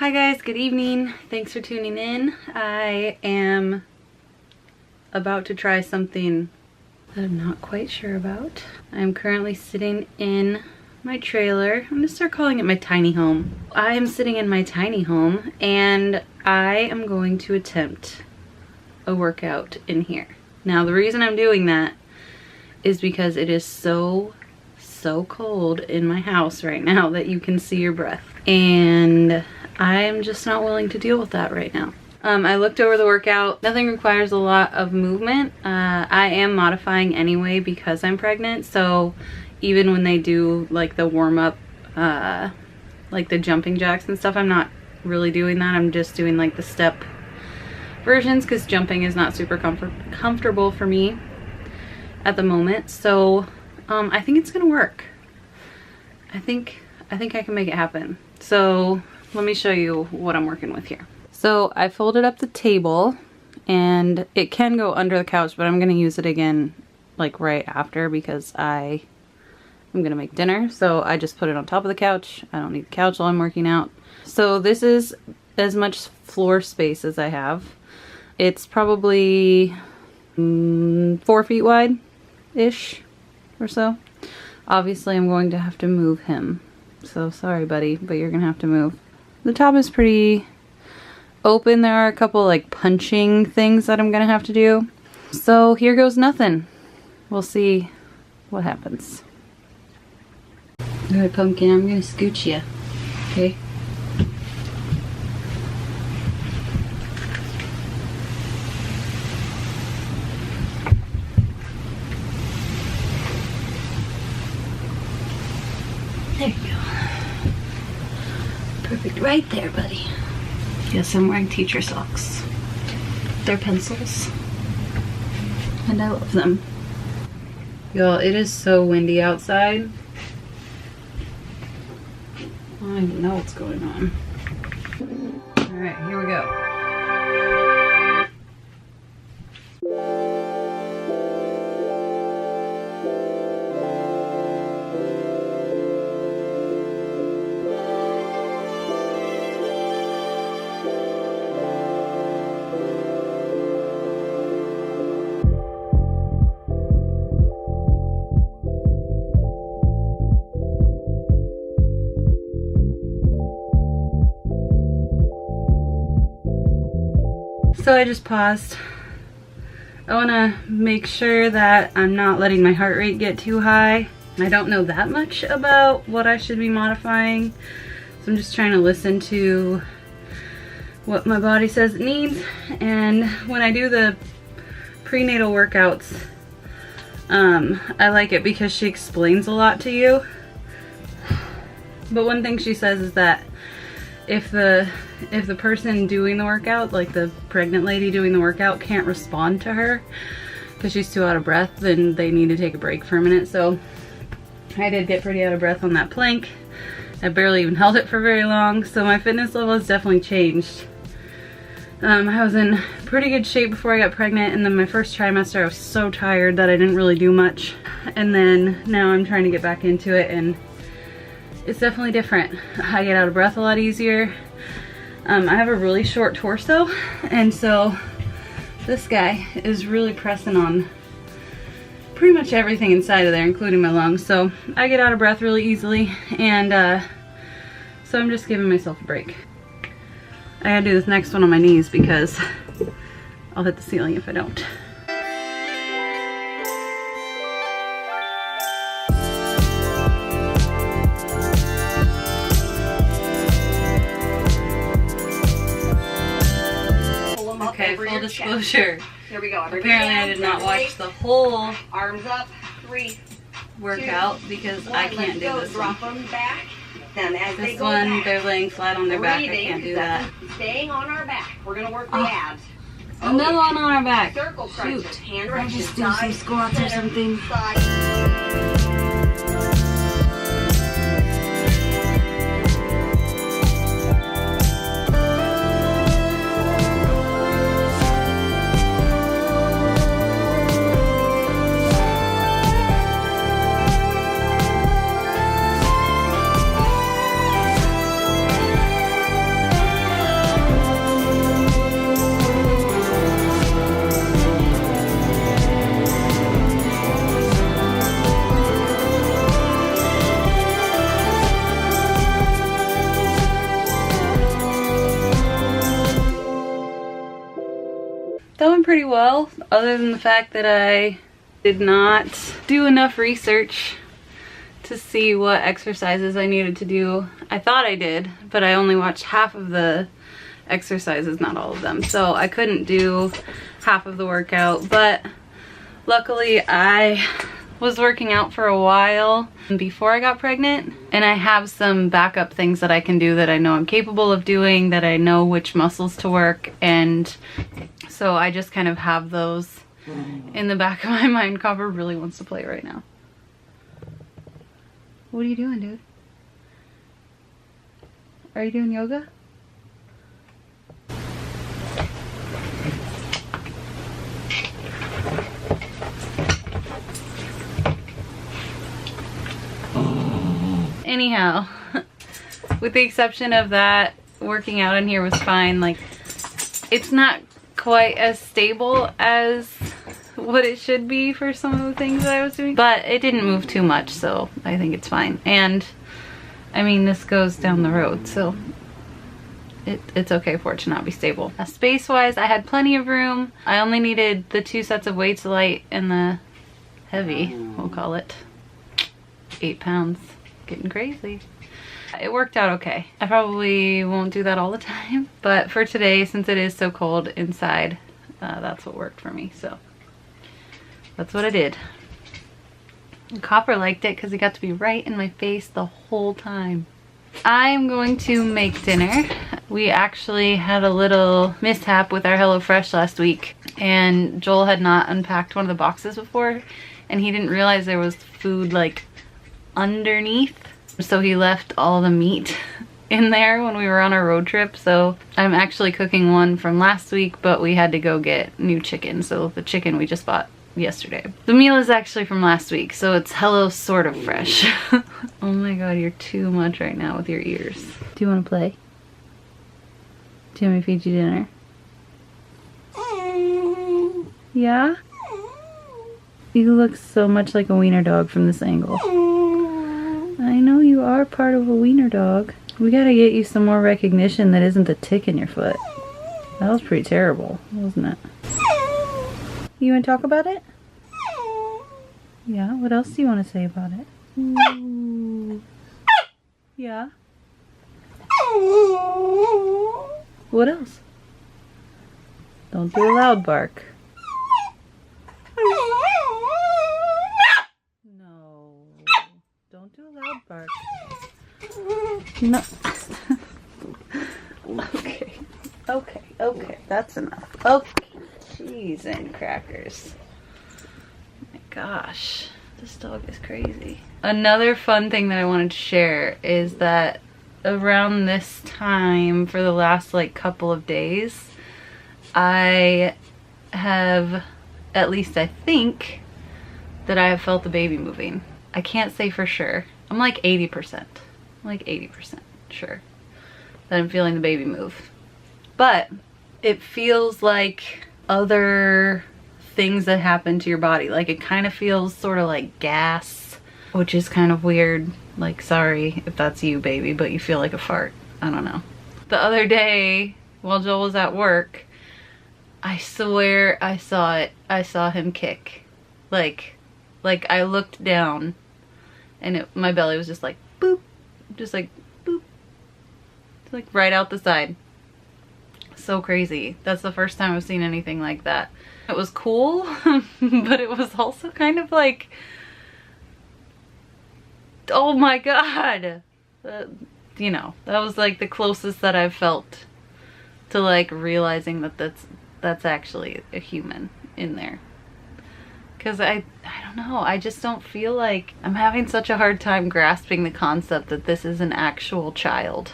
Hi guys, good evening. Thanks for tuning in. I am about to try something that I'm not quite sure about. I'm currently sitting in my trailer. I'm gonna start calling it my tiny home. I am sitting in my tiny home and I am going to attempt a workout in here. Now the reason I'm doing that is because it is so cold in my house right now that you can see your breath. And I'm just not willing to deal with that right now. I looked over the workout. Nothing requires a lot of movement. I am modifying anyway because I'm pregnant. So even when they do like the warm up, like the jumping jacks and stuff, I'm not really doing that. I'm just doing like the step versions because jumping is not super comfortable for me at the moment. So I think it's gonna work. I think I can make it happen. So let me show you what I'm working with here. So I folded up the table and it can go under the couch, but I'm gonna use it again like right after because I'm gonna make dinner. So I just put it on top of the couch. I don't need the couch while I'm working out. So this is as much floor space as I have. It's probably 4 feet wide-ish or so. Obviously I'm going to have to move him. So sorry buddy, but you're gonna have to move. The top is pretty open. There are a couple like punching things that I'm gonna have to do. So here goes nothing. We'll see what happens. Alright pumpkin, I'm gonna scooch you. Okay? There you go. Perfect right there, buddy. Yes, I'm wearing teacher socks. They're pencils. And I love them. Y'all, it is so windy outside. I don't even know what's going on. Alright, here we go. So I just paused. I want to make sure that I'm not letting my heart rate get too high. I don't know that much about what I should be modifying, so I'm just trying to listen to what my body says it needs. And when I do the prenatal workouts, I like it because she explains a lot to you. But one thing she says is that if the person doing the workout, like the pregnant lady doing the workout, can't respond to her because she's too out of breath, then they need to take a break for a minute. So I did get pretty out of breath on that plank. I barely even held it for very long, so my fitness level has definitely changed. I was in pretty good shape before I got pregnant, and then my first trimester I was so tired that I didn't really do much. And then now I'm trying to get back into it, and it's definitely different. I get out of breath a lot easier. I have a really short torso, and so this guy is really pressing on pretty much everything inside of there, including my lungs. So I get out of breath really easily, and so I'm just giving myself a break. I gotta do this next one on my knees because I'll hit the ceiling if I don't. Okay, full disclosure. Here we go. Apparently I did not watch the whole arms up. 3 workout because I can't do this Drop one. them back. Then as they This go one, back, they're laying flat on their back. I breathing, can't do that. Staying on our back. We're gonna work the abs. Another one on our back. Circle crunches. Shoot. Hand I'll direction. just do some squats or something. Side. that went pretty well, other than the fact that I did not do enough research to see what exercises I needed to do. I thought I did, but I only watched half of the exercises, not all of them. So I couldn't do half of the workout, but luckily I was working out for a while before I got pregnant, and I have some backup things that I can do that I know I'm capable of doing, that I know which muscles to work, and so I just kind of have those in the back of my mind. Copper really wants to play right now. What are you doing, dude? Are you doing yoga? Anyhow, with the exception of that, working out in here was fine. Like, it's not quite as stable as what it should be for some of the things that I was doing, but it didn't move too much, so I think it's fine. And I mean, this goes down the road, so it's okay for it to not be stable. Space wise, I had plenty of room. I only needed the 2 sets of weights, the light and the heavy, we'll call it. 8 pounds, getting crazy. It worked out okay. I probably won't do that all the time, but for today, since it is so cold inside, that's what worked for me, so that's what I did. And Copper liked it because he got to be right in my face the whole time. I'm going to make dinner. We actually had a little mishap with our HelloFresh last week, and Joel had not unpacked one of the boxes before, and he didn't realize there was food like underneath, so he left all the meat in there when we were on our road trip. So I'm actually cooking one from last week, but we had to go get new chicken, so the chicken we just bought yesterday. The meal is actually from last week, so it's hello sort of fresh. Oh my god, you're too much right now with your ears. Do you want to play? Do you want me to feed you dinner? Yeah? You look so much like a wiener dog from this angle. I know you are part of a wiener dog. We gotta get you some more recognition that isn't the tick in your foot. That was pretty terrible, wasn't it? You want to talk about it? Yeah, what else do you want to say about it? Ooh. Yeah? What else? Don't do a loud bark. No. Don't do a loud bark. No. Okay. Okay. Okay. That's enough. Okay. Cheese and crackers. Oh my gosh. This dog is crazy. Another fun thing that I wanted to share is that around this time for the last like couple of days, I have, at least I think, that I have felt the baby moving. I can't say for sure. I'm like 80%. I'm like 80% sure that I'm feeling the baby move. But it feels like other things that happen to your body. Like it kind of feels sort of like gas, which is kind of weird. Like, sorry if that's you, baby, but you feel like a fart. I don't know. The other day while Joel was at work, I swear I saw it. I saw him kick. Like I looked down and my belly was just like boop, just like boop, like right out the side. So crazy. That's the first time I've seen anything like that. It was cool, but it was also kind of like, oh my god. You know, that was like the closest that I've felt to like realizing that that's actually a human in there. Because I don't know, I just don't feel like, I'm having such a hard time grasping the concept that this is an actual child.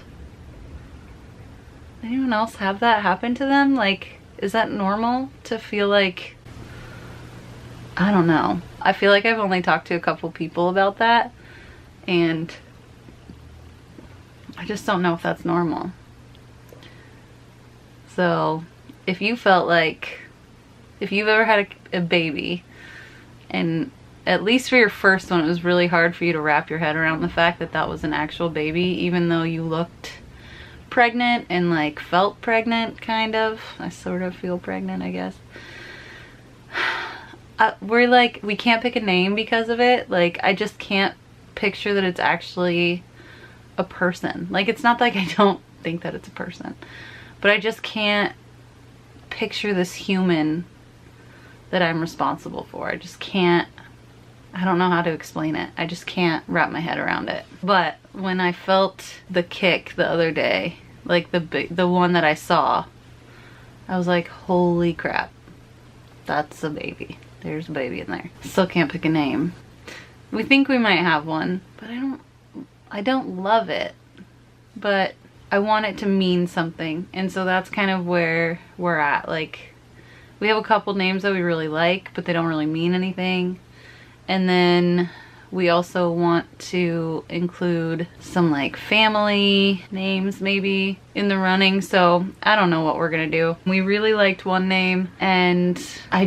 Anyone else have that happen to them? Like, is that normal to feel like, I don't know. I feel like I've only talked to a couple people about that, and I just don't know if that's normal. So if you felt like, if you've ever had a baby, and at least for your first one, it was really hard for you to wrap your head around the fact that that was an actual baby, even though you looked pregnant and like felt pregnant, kind of. I sort of feel pregnant, I guess. We're like, we can't pick a name because of it. Like, I just can't picture that it's actually a person. Like, it's not like I don't think that it's a person, but I just can't picture this human that I'm responsible for. I just can't. I don't know how to explain it. I just can't wrap my head around it. But when I felt the kick the other day, like the one that I saw, I was like, holy crap, that's a baby. There's a baby in there. Still can't pick a name. We think we might have one, but I don't love it, but I want it to mean something. And so that's kind of where we're at. Like, we have a couple names that we really like, but they don't really mean anything. And then we also want to include some like family names maybe in the running. So I don't know what we're gonna do. We really liked one name, and I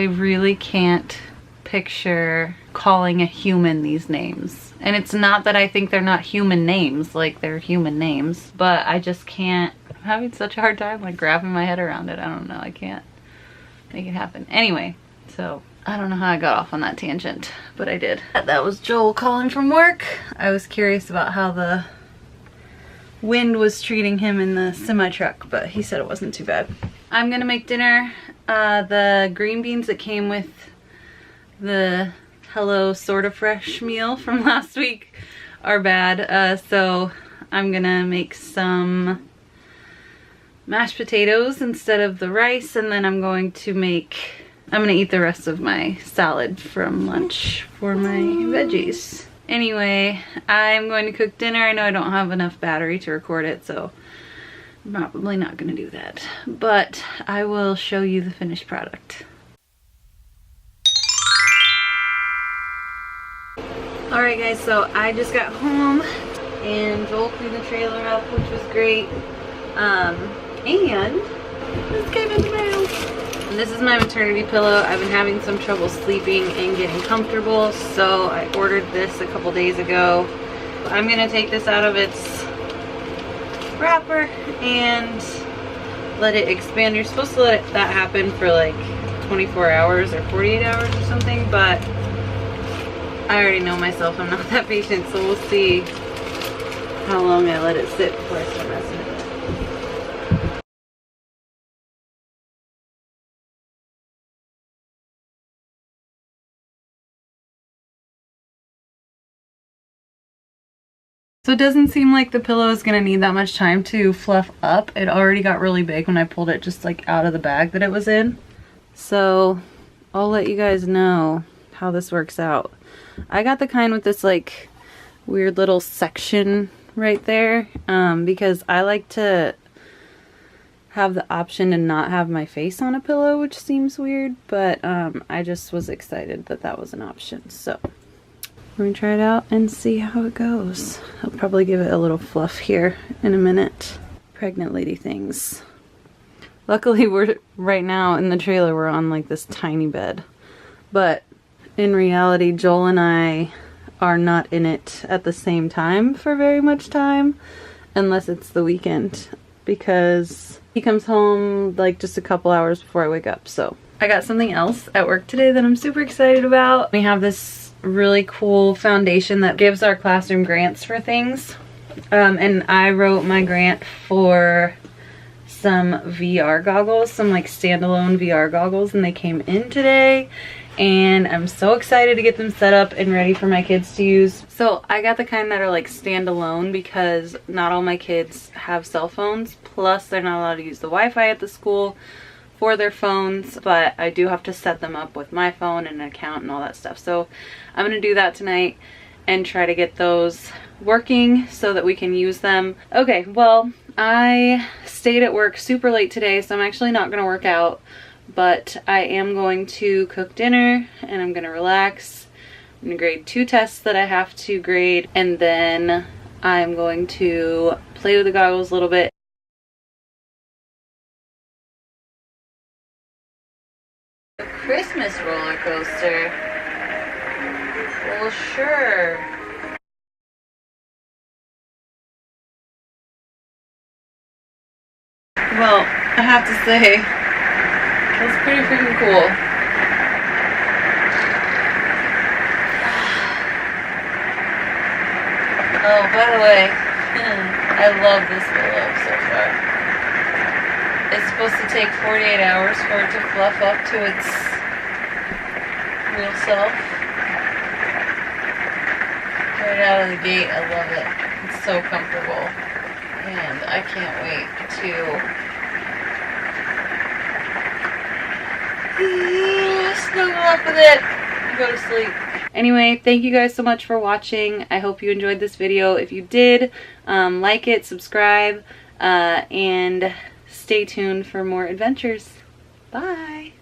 really can't picture calling a human these names. And it's not that I think they're not human names, like they're human names, but I just can't. I'm having such a hard time like wrapping my head around it. I don't know, I can't make it happen. Anyway, so I don't know how I got off on that tangent, but I did. That was Joel calling from work. I was curious about how the wind was treating him in the semi-truck, but he said it wasn't too bad. I'm gonna make dinner. The green beans that came with the Hello Sorta Fresh meal from last week are bad, so I'm gonna make some mashed potatoes instead of the rice, and then I'm gonna eat the rest of my salad from lunch for my veggies. Anyway, I'm going to cook dinner. I know I don't have enough battery to record it, so I'm probably not gonna do that, but I will show you the finished product. Alright guys, so I just got home and Joel cleaned the trailer up, which was great. And this came in the mail. And this is my maternity pillow. I've been having some trouble sleeping and getting comfortable, so I ordered this a couple days ago. I'm gonna take this out of its wrapper and let it expand. You're supposed to let that happen for like 24 hours or 48 hours or something, but I already know myself, I'm not that patient, so we'll see how long I let it sit before I start messing with it. So it doesn't seem like the pillow is gonna need that much time to fluff up. It already got really big when I pulled it just like out of the bag that it was in. So I'll let you guys know how this works out. I got the kind with this like weird little section right there because I like to have the option to not have my face on a pillow, which seems weird, but I just was excited that that was an option. So we're gonna try it out and see how it goes. I'll probably give it a little fluff here in a minute. Pregnant lady things. Luckily we're right now in the trailer, we're on like this tiny bed, but in reality, Joel and I are not in it at the same time for very much time, unless it's the weekend, because he comes home like just a couple hours before I wake up. So I got something else at work today that I'm super excited about. We have this really cool foundation that gives our classroom grants for things, and I wrote my grant for some VR goggles, some like standalone VR goggles, and they came in today. And I'm so excited to get them set up and ready for my kids to use. So I got the kind that are like standalone because not all my kids have cell phones. Plus they're not allowed to use the Wi-Fi at the school for their phones, but I do have to set them up with my phone and an account and all that stuff. So I'm gonna do that tonight and try to get those working so that we can use them. Okay, well, I stayed at work super late today, so I'm actually not gonna work out. But I am going to cook dinner and I'm gonna relax. I'm gonna grade 2 tests that I have to grade, and then I'm going to play with the goggles a little bit. A Christmas roller coaster? Well, sure. Well, I have to say, that's pretty freaking cool. Oh, by the way, I love this pillow so far. It's supposed to take 48 hours for it to fluff up to its real self. Right out of the gate, I love it. It's so comfortable. And I can't wait to snuggle up with it and go to sleep. Anyway, thank you guys so much for watching. I hope you enjoyed this video. If you did, like it, subscribe, and stay tuned for more adventures. Bye!